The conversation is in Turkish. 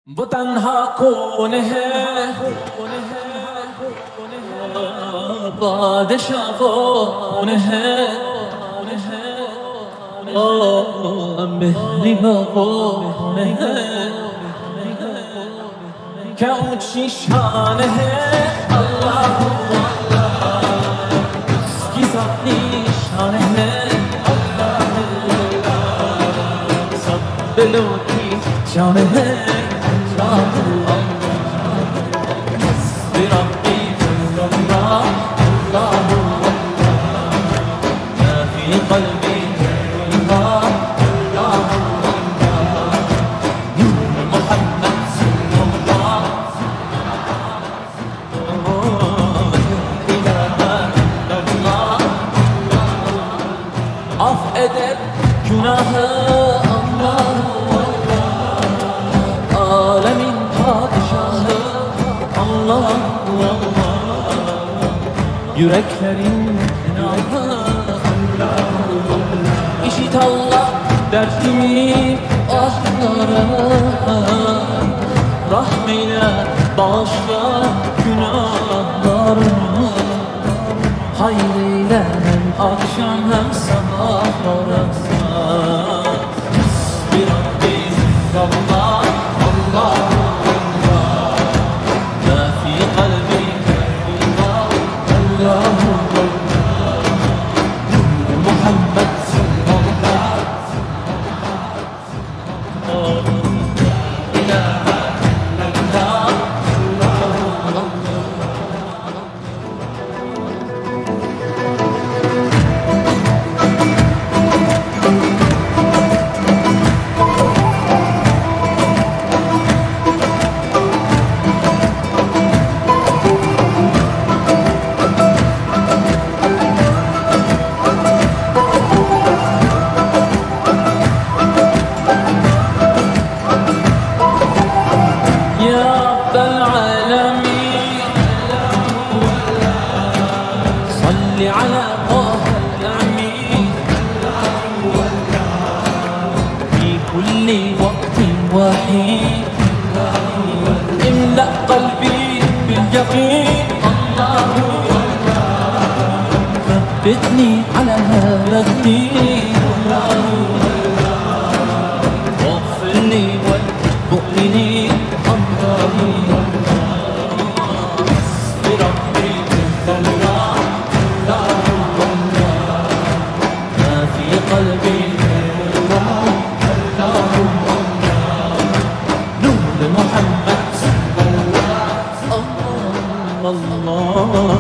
वो तन्हा कौन है बादशाह कौन है मेहरिबा कौन है क्या ऊंची शान है अल्लाह उसकी सबकी शान है सब दिलों की जान है Affeder günahı Allah alemin padişahı Allah yüreklerin günahı İşit Allah dertimi ahlara rahmeyle bağışla günahlarımı hayreyle hem akşam hem sabah orası bir Rabbim Allah Allah Allah ma fi kalbi Allah Allah Muhammed sallallahu ilahe illallah على طه الأمين في كل وقت وحين املأ قلبي باليقين الله ثبتني على هذا الدين واغفر لي والمؤمنين الله بربي الله قلبي الله نور محمد الله